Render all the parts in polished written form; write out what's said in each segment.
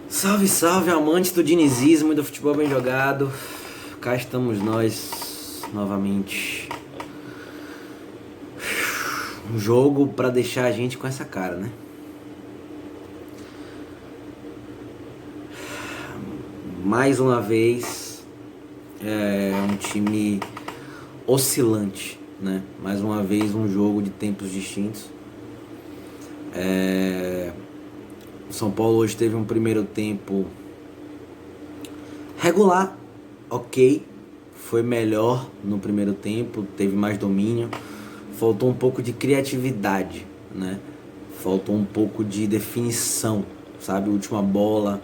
Salve, salve, amantes do dinizismo e do futebol bem jogado. Cá estamos nós novamente. Um jogo pra deixar a gente com essa cara, né? Mais uma vez, um time oscilante, né? Mais uma vez um jogo de tempos distintos. O São Paulo hoje teve um primeiro tempo regular, ok, foi melhor no primeiro tempo, teve mais domínio, faltou um pouco de criatividade, né? Faltou um pouco de definição, sabe? Última bola,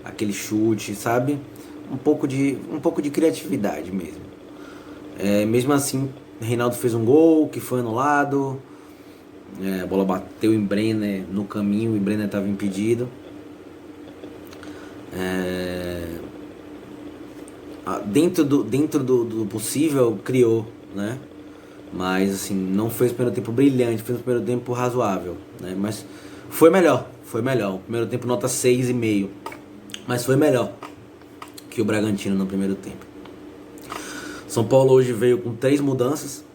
aquele chute, sabe? Um pouco de criatividade mesmo. Mesmo assim, Reinaldo fez um gol que foi anulado. A bola bateu em Brenner no caminho e Brenner estava impedido. Dentro do possível, criou, né? Mas assim, não fez o primeiro tempo brilhante, fez o primeiro tempo razoável, né? Mas foi melhor. O primeiro tempo nota 6,5. Mas foi melhor que o Bragantino no primeiro tempo. São Paulo hoje veio com 3 mudanças.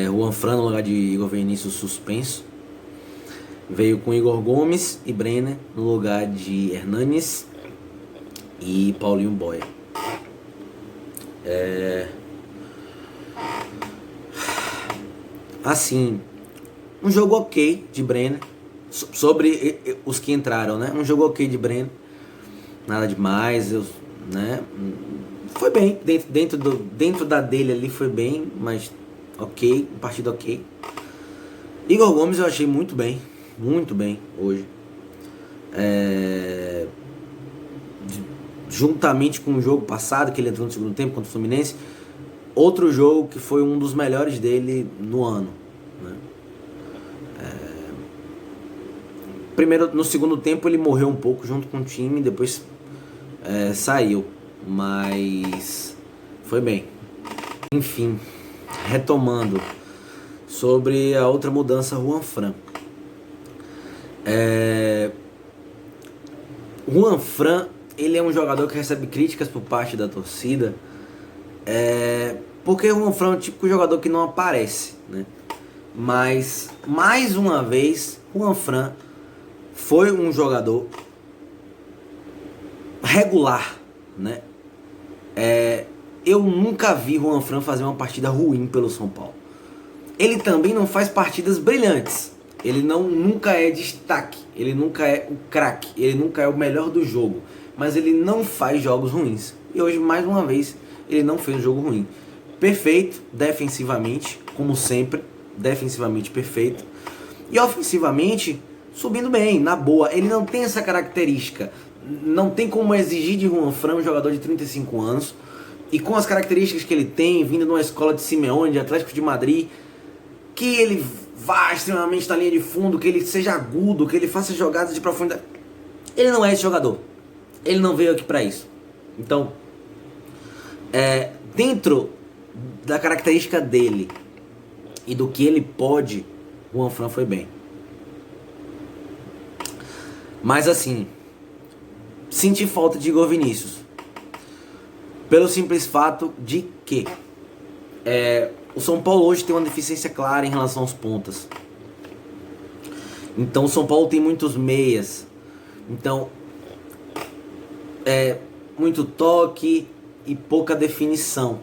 Juanfran no lugar de Igor Vinícius suspenso. Veio com Igor Gomes e Brenner no lugar de Hernanes e Paulinho Boia. Assim, um jogo ok de Brenner. Sobre os que entraram, né? Um jogo ok de Brenner. Nada demais, né? Foi bem, dentro da dele ali foi bem, mas ok, partida ok. Igor Gomes eu achei muito bem hoje. Juntamente com o jogo passado, que ele entrou no segundo tempo contra o Fluminense, outro jogo que foi um dos melhores dele no ano, né? Primeiro, no segundo tempo ele morreu um pouco junto com o time, depois saiu, mas foi bem. Enfim, retomando sobre a outra mudança, Juanfran. Juanfran, ele é um jogador que recebe críticas por parte da torcida, porque o Juanfran é um típico jogador que não aparece, né? Mas, mais uma vez, Juanfran foi um jogador regular, né? Eu nunca vi Juanfran fazer uma partida ruim pelo São Paulo. Ele também não faz partidas brilhantes. Ele nunca é destaque. Ele nunca é o craque. Ele nunca é o melhor do jogo. Mas ele não faz jogos ruins. E hoje, mais uma vez, ele não fez um jogo ruim. Perfeito, defensivamente, como sempre. Defensivamente perfeito. E ofensivamente, subindo bem, na boa. Ele não tem essa característica. Não tem como exigir de Juanfran, um jogador de 35 anos, e com as características que ele tem, vindo de uma escola de Simeone, de Atlético de Madrid, que ele vá extremamente na linha de fundo, que ele seja agudo, que ele faça jogadas de profundidade. Ele não é esse jogador. Ele não veio aqui para isso. Então, dentro da característica dele e do que ele pode, o Juanfran foi bem. Mas assim, senti falta de Igor Vinícius. Pelo simples fato de que o São Paulo hoje tem uma deficiência clara em relação aos pontas. Então o São Paulo tem muitos meias. Então muito toque e pouca definição.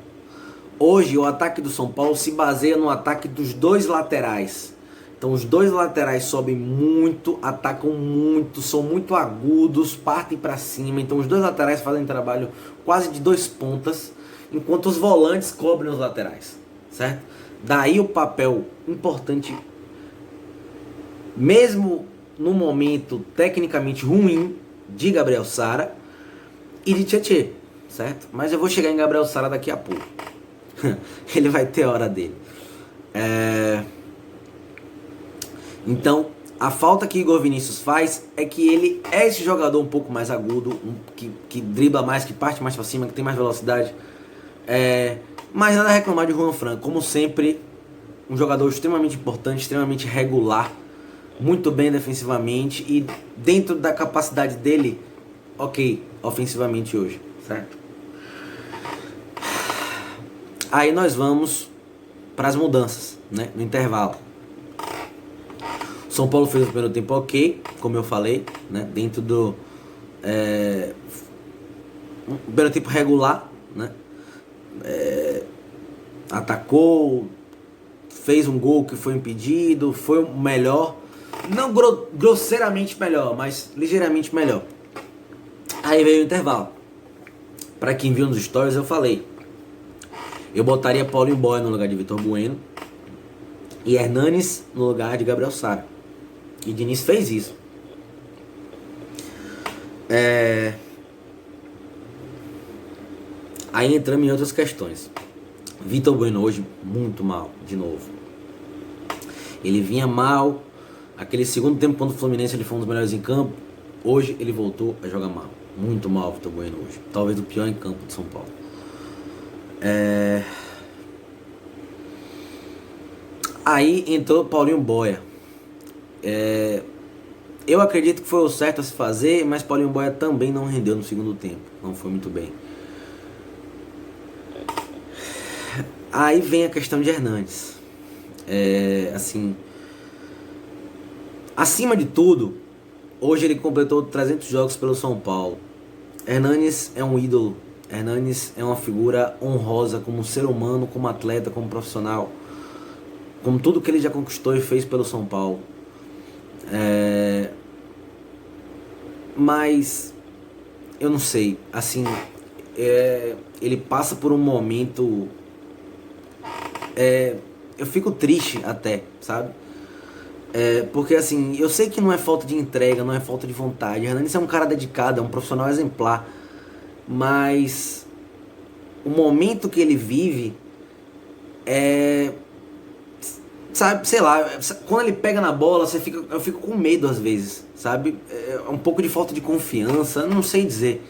Hoje o ataque do São Paulo se baseia no ataque dos dois laterais. Então os dois laterais sobem muito, atacam muito, são muito agudos, partem para cima. Então os dois laterais fazem trabalho quase de 2 pontas, enquanto os volantes cobrem os laterais, certo? Daí o papel importante, mesmo no momento tecnicamente ruim, de Gabriel Sara e de Tietê, certo? Mas eu vou chegar em Gabriel Sara daqui a pouco. Ele vai ter a hora dele. Então, a falta que Igor Vinícius faz é que ele é esse jogador um pouco mais agudo, que dribla mais, que parte mais pra cima, que tem mais velocidade. Mas nada a reclamar de Juanfran. Como sempre, um jogador extremamente importante, extremamente regular. muito bem defensivamente e dentro da capacidade dele, ok, ofensivamente hoje, certo? Aí nós vamos para as mudanças, né, no intervalo. São Paulo fez o primeiro tempo ok, como eu falei, né, dentro do primeiro tempo regular, né, atacou, fez um gol que foi impedido, foi o melhor, não grosseiramente melhor, mas ligeiramente melhor. Aí veio o intervalo. Para quem viu nos stories, eu falei, eu botaria Paulinho Boia no lugar de Vitor Bueno e Hernanes no lugar de Gabriel Sara. E Diniz fez isso. Aí entramos em outras questões. Vitor Bueno hoje muito mal, de novo. Ele vinha mal. Aquele segundo tempo contra o Fluminense ele foi um dos melhores em campo. Hoje ele voltou a jogar mal. Muito mal o Vitor Bueno hoje. Talvez o pior em campo de São Paulo. Aí entrou Paulinho Boia. Eu acredito que foi o certo a se fazer, mas Paulinho Boia também não rendeu no segundo tempo. Não foi muito bem. Aí vem a questão de Hernanes. Assim, acima de tudo, hoje ele completou 300 jogos pelo São Paulo. Hernanes é um ídolo. Hernanes é uma figura honrosa como ser humano, como atleta, como profissional. Como tudo que ele já conquistou e fez pelo São Paulo. Mas eu não sei, assim, ele passa por um momento, eu fico triste até, sabe? Porque assim, eu sei que não é falta de entrega, não é falta de vontade. Hernanes é um cara dedicado, é um profissional exemplar, mas o momento que ele vive sabe, sei lá, quando ele pega na bola, eu fico com medo às vezes, sabe? É um pouco de falta de confiança, não sei dizer.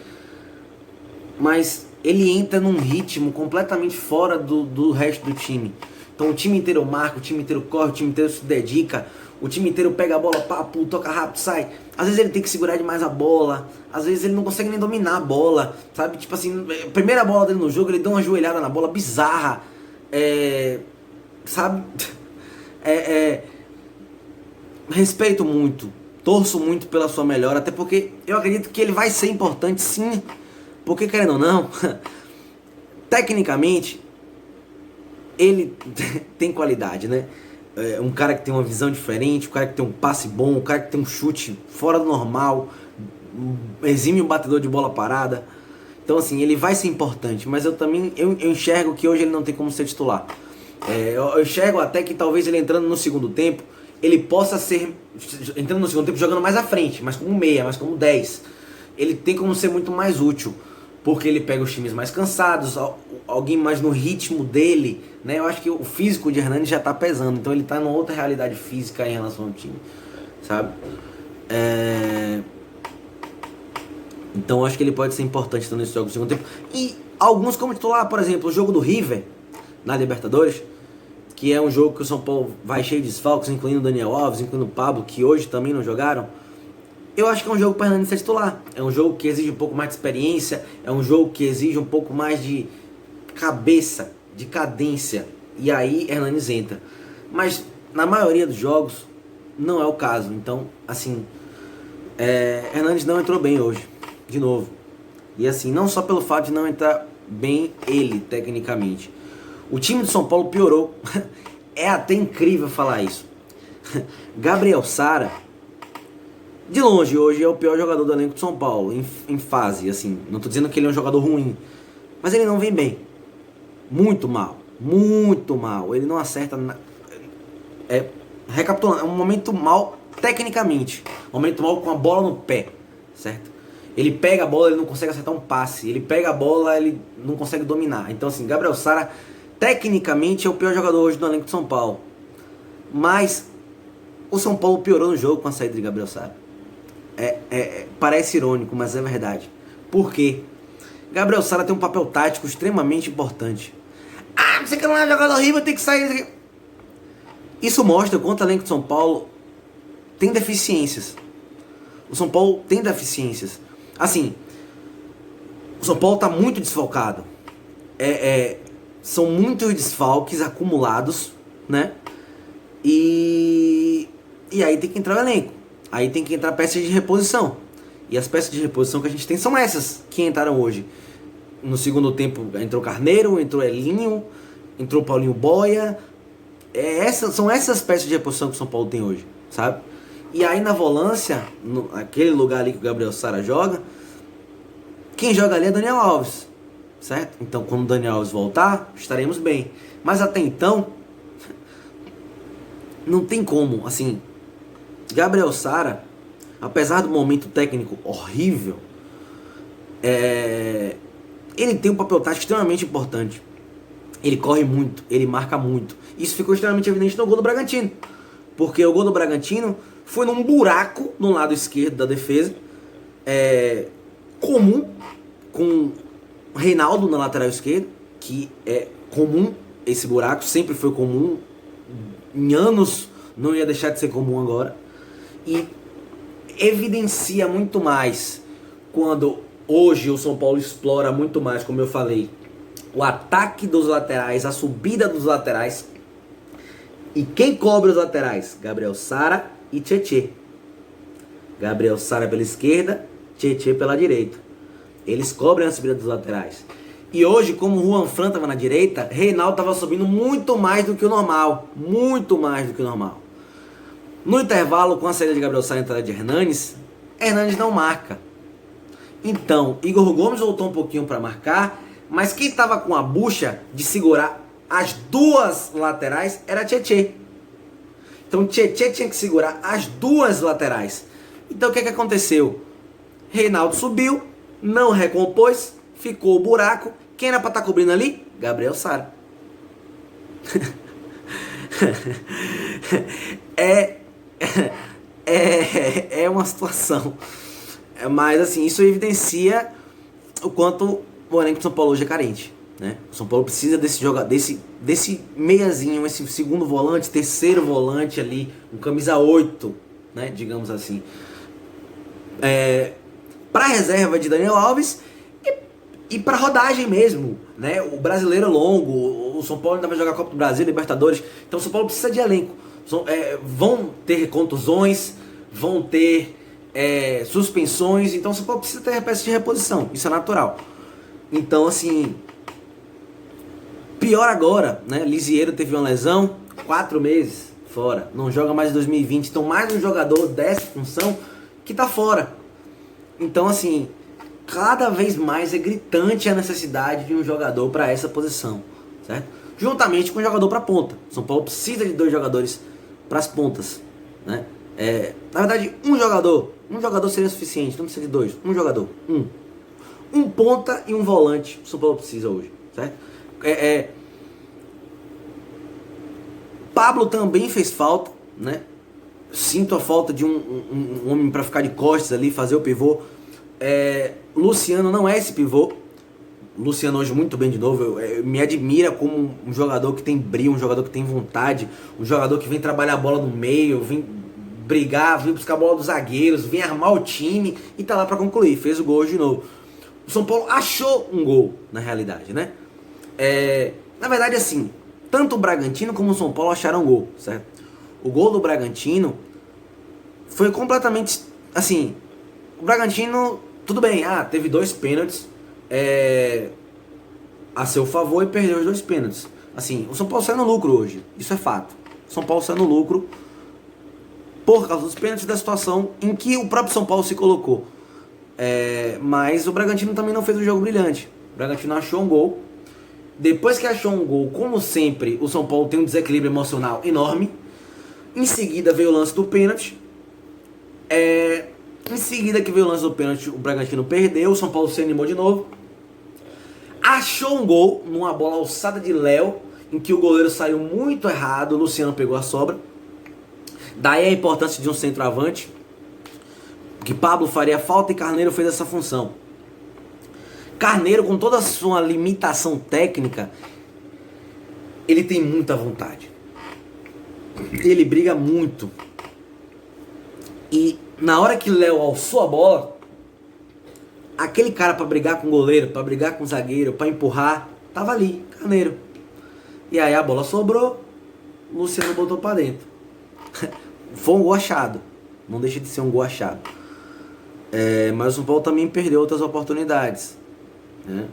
Mas ele entra num ritmo completamente fora do resto do time. Então o time inteiro marca, o time inteiro corre, o time inteiro se dedica, o time inteiro pega a bola, papo, toca rápido, sai. Às vezes ele tem que segurar demais a bola, às vezes ele não consegue nem dominar a bola, sabe? Tipo assim, a primeira bola dele no jogo, ele dá uma joelhada na bola bizarra, sabe? Respeito muito, torço muito pela sua melhora, até porque eu acredito que ele vai ser importante sim, porque querendo ou não, tecnicamente, ele tem qualidade, né? Um cara que tem uma visão diferente, um cara que tem um passe bom, um cara que tem um chute fora do normal, um exímio batedor de bola parada. Então assim, ele vai ser importante, mas eu também eu enxergo que hoje ele não tem como ser titular. Eu enxergo até que talvez ele entrando no segundo tempo, ele possa ser, entrando no segundo tempo, jogando mais à frente, mas como meia, mas como 10. Ele tem como ser muito mais útil, porque ele pega os times mais cansados, alguém mais no ritmo dele, né? Eu acho que o físico de Hernanes já está pesando, então ele está numa outra realidade física em relação ao time, sabe? Então eu acho que ele pode ser importante então, nesse jogo do segundo tempo. E alguns como titular, por exemplo, o jogo do River na Libertadores, que é um jogo que o São Paulo vai cheio de desfalques, incluindo o Daniel Alves, incluindo o Pablo, que hoje também não jogaram. Eu acho que é um jogo para Hernanes ser titular. É um jogo que exige um pouco mais de experiência, é um jogo que exige um pouco mais de cabeça, de cadência. E aí Hernanes entra. Mas na maioria dos jogos não é o caso. Então, assim, Hernanes não entrou bem hoje, de novo. E assim, não só pelo fato de não entrar bem ele, tecnicamente. O time do São Paulo piorou. É até incrível falar isso. Gabriel Sara, de longe, hoje é o pior jogador do elenco de São Paulo, em fase, assim. Não estou dizendo que ele é um jogador ruim, mas ele não vem bem. Muito mal. Muito mal. Ele não acerta. Recapitulando, é um momento mal tecnicamente. Um momento mal com a bola no pé, certo? Ele pega a bola, ele não consegue acertar um passe. Ele pega a bola, ele não consegue dominar. Então, assim, Gabriel Sara, tecnicamente, é o pior jogador hoje do elenco de São Paulo. Mas o São Paulo piorou no jogo com a saída de Gabriel Sara. Parece irônico, mas é verdade. Por quê? Gabriel Sara tem um papel tático extremamente importante. Você que não é jogador horrível, tem que sair. Isso mostra o quanto o elenco de São Paulo tem deficiências. O São Paulo tem deficiências. Assim, o São Paulo está muito desfalcado. São muitos desfalques acumulados, né? E aí tem que entrar o elenco. Aí tem que entrar peças de reposição. E as peças de reposição que a gente tem são essas que entraram hoje. No segundo tempo entrou Carneiro, entrou Elinho, entrou Paulinho Boia. São essas peças de reposição que o São Paulo tem hoje, sabe? E aí na volância, aquele lugar ali que o Gabriel Sara joga, quem joga ali é Daniel Alves, certo? Então quando o Daniel Alves voltar, estaremos bem. Mas até então, não tem como, assim, Gabriel Sara, apesar do momento técnico horrível, ele tem um papel tático extremamente importante. Ele corre muito, ele marca muito. Isso ficou extremamente evidente no gol do Bragantino. Porque o gol do Bragantino foi num buraco no lado esquerdo da defesa, comum, com Reinaldo na lateral esquerda, que é comum, esse buraco sempre foi comum, em anos não ia deixar de ser comum agora, e evidencia muito mais quando hoje o São Paulo explora muito mais, como eu falei, o ataque dos laterais, a subida dos laterais. E quem cobre os laterais? Gabriel Sara e Tietê. Gabriel Sara pela esquerda, Tietê pela direita. Eles cobrem a subida dos laterais. E hoje, como o Juan Fran estava na direita, Reinaldo estava subindo muito mais do que o normal. Muito mais do que o normal. No intervalo, com a saída de Gabriel Sara e a entrada de Hernanes não marca. Então, Igor Gomes voltou um pouquinho para marcar, mas quem estava com a bucha de segurar as duas laterais era Tietê. Então Tietê tinha que segurar as duas laterais. Então o que aconteceu? Reinaldo subiu, não recompôs, ficou o buraco. Quem era para estar cobrindo ali? Gabriel Sara. É uma situação. Mas assim, isso evidencia o quanto o elenco do São Paulo hoje é carente, né? O São Paulo precisa desse meiazinho, esse segundo volante, terceiro volante ali, um camisa 8, né? Digamos assim. Para reserva de Daniel Alves e para rodagem mesmo, né? O brasileiro é longo, o São Paulo ainda vai jogar Copa do Brasil, Libertadores, então o São Paulo precisa de elenco. Vão ter contusões, vão ter suspensões, então o São Paulo precisa ter peça de reposição, isso é natural. Então, assim, pior agora, né? Lisieiro teve uma lesão, 4 meses fora, não joga mais em 2020, então mais um jogador dessa função que tá fora. Então, assim, cada vez mais é gritante a necessidade de um jogador para essa posição, certo? Juntamente com um jogador para ponta. São Paulo precisa de 2 jogadores para as pontas, né? Na verdade, um jogador seria suficiente, não precisa de 2, um jogador, um ponta e um volante, o São Paulo precisa hoje, certo? Pablo também fez falta, né? Sinto a falta de um homem para ficar de costas ali, fazer o pivô. Luciano não é esse pivô. Luciano hoje muito bem de novo. Me admira como um jogador que tem brilho, um jogador que tem vontade, um jogador que vem trabalhar a bola no meio, vem brigar, vem buscar a bola dos zagueiros, vem armar o time e tá lá para concluir. Fez o gol hoje de novo. O São Paulo achou um gol, na realidade, né? Na verdade, assim, tanto o Bragantino como o São Paulo acharam um gol, certo? O gol do Bragantino foi completamente, assim, o Bragantino, tudo bem, teve 2 pênaltis a seu favor e perdeu os 2 pênaltis. Assim, o São Paulo saiu no lucro hoje, isso é fato. O São Paulo saiu no lucro por causa dos pênaltis, da situação em que o próprio São Paulo se colocou. Mas o Bragantino também não fez um jogo brilhante. O Bragantino achou um gol. Depois que achou um gol, como sempre, o São Paulo tem um desequilíbrio emocional enorme. Em seguida veio o lance do pênalti. Em seguida que veio o lance do pênalti, o Bragantino perdeu. O São Paulo se animou de novo. Achou um gol numa bola alçada de Léo, em que o goleiro saiu muito errado. O Luciano pegou a sobra. Daí a importância de um centroavante, que Pablo faria falta e Carneiro fez essa função. Carneiro, com toda a sua limitação técnica, ele tem muita vontade. Ele briga muito. E na hora que o Léo alçou a bola, aquele cara pra brigar com o goleiro, pra brigar com o zagueiro, pra empurrar, tava ali, Carneiro. E aí a bola sobrou, o Luciano botou pra dentro. Foi um gol achado, não deixa de ser um gol achado. Mas o São Paulo também perdeu outras oportunidades, né?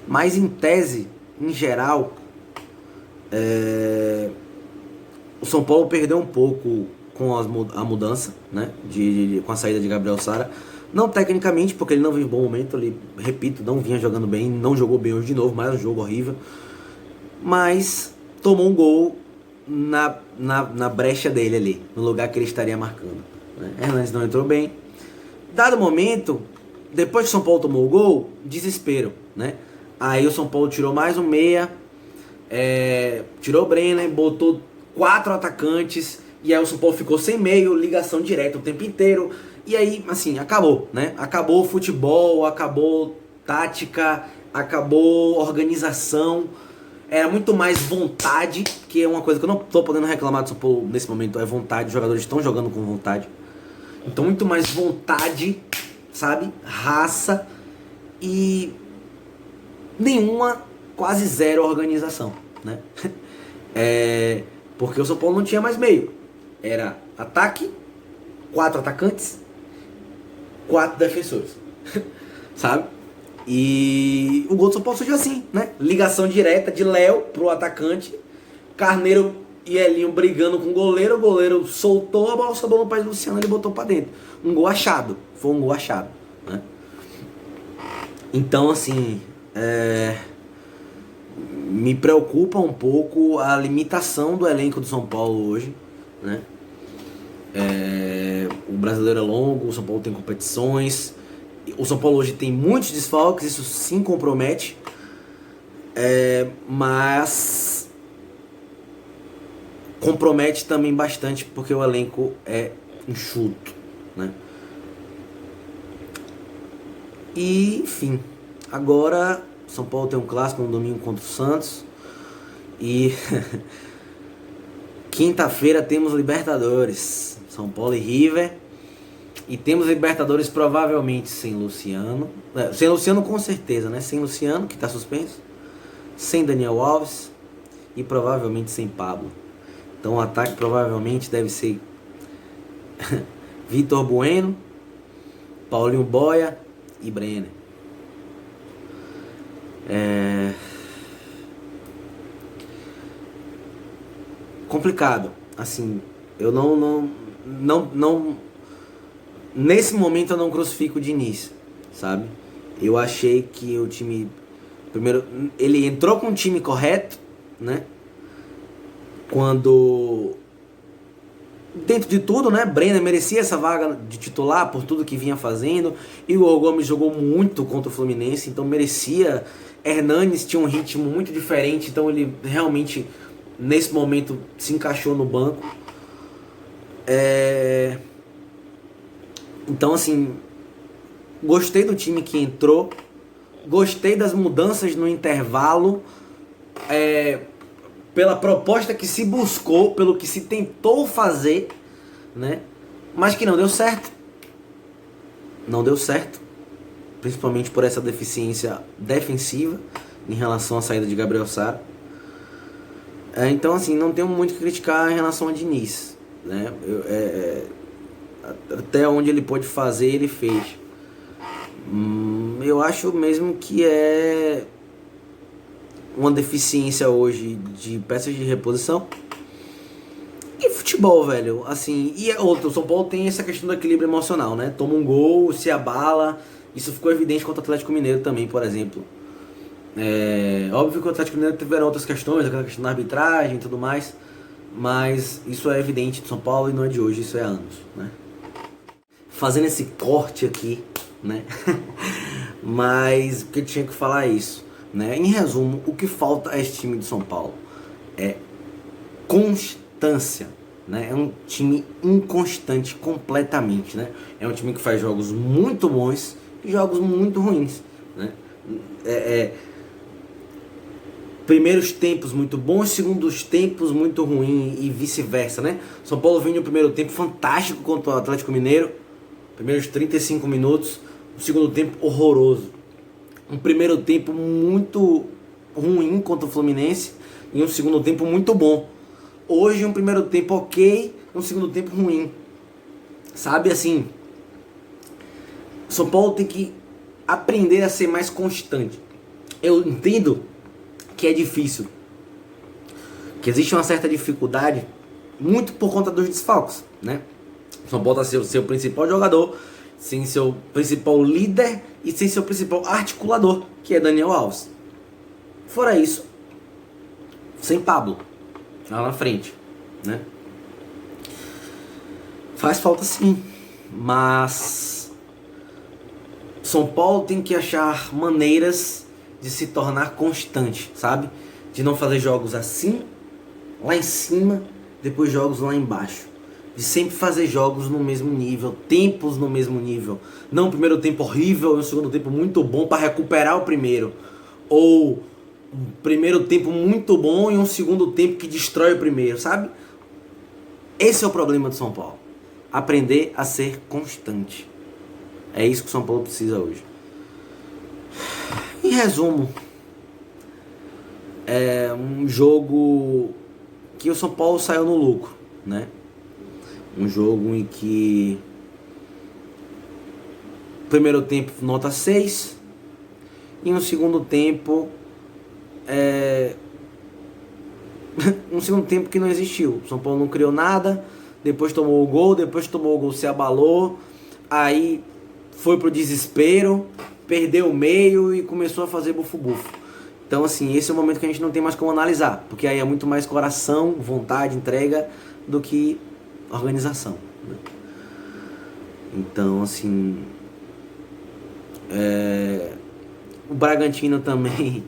Mas em tese, em geral, o São Paulo perdeu um pouco com a mudança, né? Com a saída de Gabriel Sara. Não tecnicamente, porque ele não vive um bom momento, ele, repito, não vinha jogando bem, não jogou bem hoje de novo, mais um jogo horrível. Mas tomou um gol na brecha dele ali, no lugar que ele estaria marcando, né? Hernandes não entrou bem. Dado momento, depois que o São Paulo tomou o gol, desespero, né? Aí o São Paulo tirou mais um meia, tirou o Brenner, botou 4 atacantes, e aí o São Paulo ficou sem meio, ligação direta o tempo inteiro. E aí, assim, acabou, né? Acabou o futebol, acabou tática, acabou organização. Era muito mais vontade, que é uma coisa que eu não tô podendo reclamar do São Paulo nesse momento, é vontade, os jogadores estão jogando com vontade. Então muito mais vontade, sabe? Raça e nenhuma, quase zero organização, né? Porque o São Paulo não tinha mais meio. Era ataque, 4 atacantes, 4 defensores, sabe? E o gol do São Paulo surgiu assim, né? Ligação direta de Léo pro atacante, Carneiro e Elinho brigando com o goleiro soltou, a bola sobrou no pé do Luciano, ele botou pra dentro. Um gol achado, foi um gol achado, né? Então, assim, me preocupa um pouco a limitação do elenco do São Paulo hoje, né? O brasileiro é longo, o São Paulo tem competições, o São Paulo hoje tem muitos desfalques, isso sim compromete, mas compromete também bastante porque o elenco é enxuto, né? E, enfim, agora São Paulo tem um clássico no domingo contra o Santos e quinta-feira temos Libertadores, São Paulo e River, e temos Libertadores provavelmente sem Luciano, sem Luciano com certeza, né? Sem Luciano, que está suspenso, sem Daniel Alves e provavelmente sem Pablo. Então o ataque provavelmente deve ser Vitor Bueno, Paulinho Boia e Brenner. Complicado. Assim, eu não nesse momento eu não crucifico o Diniz, sabe? Eu achei que o time, primeiro, ele entrou com o time correto, né? Quando, dentro de tudo, né, Brenner merecia essa vaga de titular por tudo que vinha fazendo. E o Gomes jogou muito contra o Fluminense, então merecia. Hernandes tinha um ritmo muito diferente, então ele realmente, nesse momento, se encaixou no banco. Então, assim, gostei do time que entrou, gostei das mudanças no intervalo, pela proposta que se buscou, pelo que se tentou fazer, né? Mas que não deu certo. Não deu certo, principalmente por essa deficiência defensiva em relação à saída de Gabriel Sara. Então, assim, não tenho muito o que criticar em relação a Diniz, né? Até onde ele pôde fazer, ele fez. Eu acho mesmo que é uma deficiência hoje de peças de reposição e futebol, velho. Assim, e outro, o São Paulo tem essa questão do equilíbrio emocional, né? Toma um gol, se abala. Isso ficou evidente contra o Atlético Mineiro também, por exemplo. Óbvio que o Atlético Mineiro tiveram outras questões, aquela questão da arbitragem e tudo mais, mas isso é evidente do São Paulo e não é de hoje, isso é há anos, né? Fazendo esse corte aqui, né? Mas o que eu tinha que falar é isso, né? Em resumo, o que falta a esse time de São Paulo é constância, né? É um time inconstante completamente, né? É um time que faz jogos muito bons e jogos muito ruins, né? primeiros tempos muito bons, segundos tempos muito ruins e vice-versa, né? São Paulo vem no primeiro tempo fantástico contra o Atlético Mineiro, primeiros 35 minutos, um segundo tempo horroroso. Um primeiro tempo muito ruim contra o Fluminense e um segundo tempo muito bom. Hoje um primeiro tempo ok, um segundo tempo ruim. Sabe, assim, São Paulo tem que aprender a ser mais constante. Eu entendo que é difícil, que existe uma certa dificuldade, muito por conta dos desfalques, né? São Paulo está sem o seu principal jogador, sem seu principal líder e sem seu principal articulador, que é Daniel Alves. Fora isso, sem Pablo lá na frente, né? Faz falta sim, mas São Paulo tem que achar maneiras de se tornar constante, sabe? De não fazer jogos assim, lá em cima, depois jogos lá embaixo. De sempre fazer jogos no mesmo nível, tempos no mesmo nível. Não um primeiro tempo horrível e um segundo tempo muito bom para recuperar o primeiro. Ou um primeiro tempo muito bom e um segundo tempo que destrói o primeiro, sabe? Esse é o problema do São Paulo. Aprender a ser constante. É isso que o São Paulo precisa hoje. Em resumo, é um jogo que o São Paulo saiu no lucro, né? Um jogo em que primeiro tempo nota 6 e um segundo tempo um segundo tempo que não existiu. O São Paulo não criou nada, depois tomou o gol, se abalou, aí foi pro desespero, perdeu o meio e começou a fazer bufo-bufo. Então assim, esse é o momento que a gente não tem mais como analisar, porque aí é muito mais coração, vontade, entrega do que organização, né? Então assim, o Bragantino também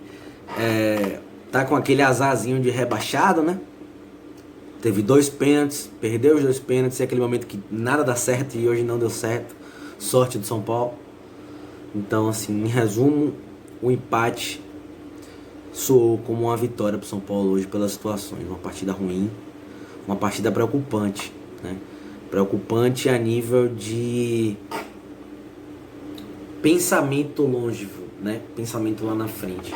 tá com aquele azarzinho de rebaixado, né? Teve 2 pênaltis, perdeu os 2 pênaltis, é aquele momento que nada dá certo e hoje não deu certo. Sorte do São Paulo. Então assim, em resumo, o empate soou como uma vitória pro São Paulo hoje pelas situações. Uma partida ruim, uma partida preocupante, né? Preocupante a nível de pensamento longevo, né? Pensamento lá na frente.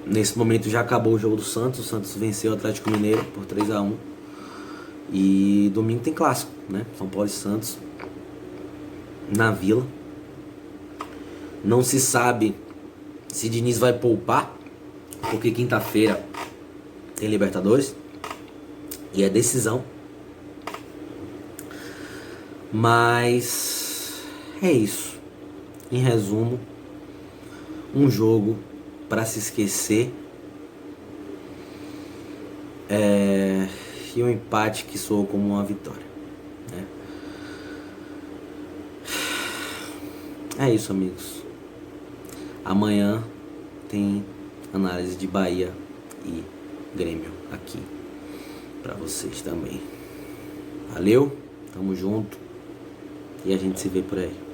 Nesse momento já acabou o jogo do Santos. O Santos venceu o Atlético Mineiro por 3-1. E domingo tem clássico, né? São Paulo e Santos na Vila. Não se sabe se Diniz vai poupar, porque quinta-feira tem Libertadores e é decisão. Mas é isso. Em resumo, um jogo para se esquecer, e um empate que soou como uma vitória, né? É isso, amigos. Amanhã tem análise de Bahia e Grêmio aqui para vocês também. Valeu, tamo junto e a gente se vê por aí.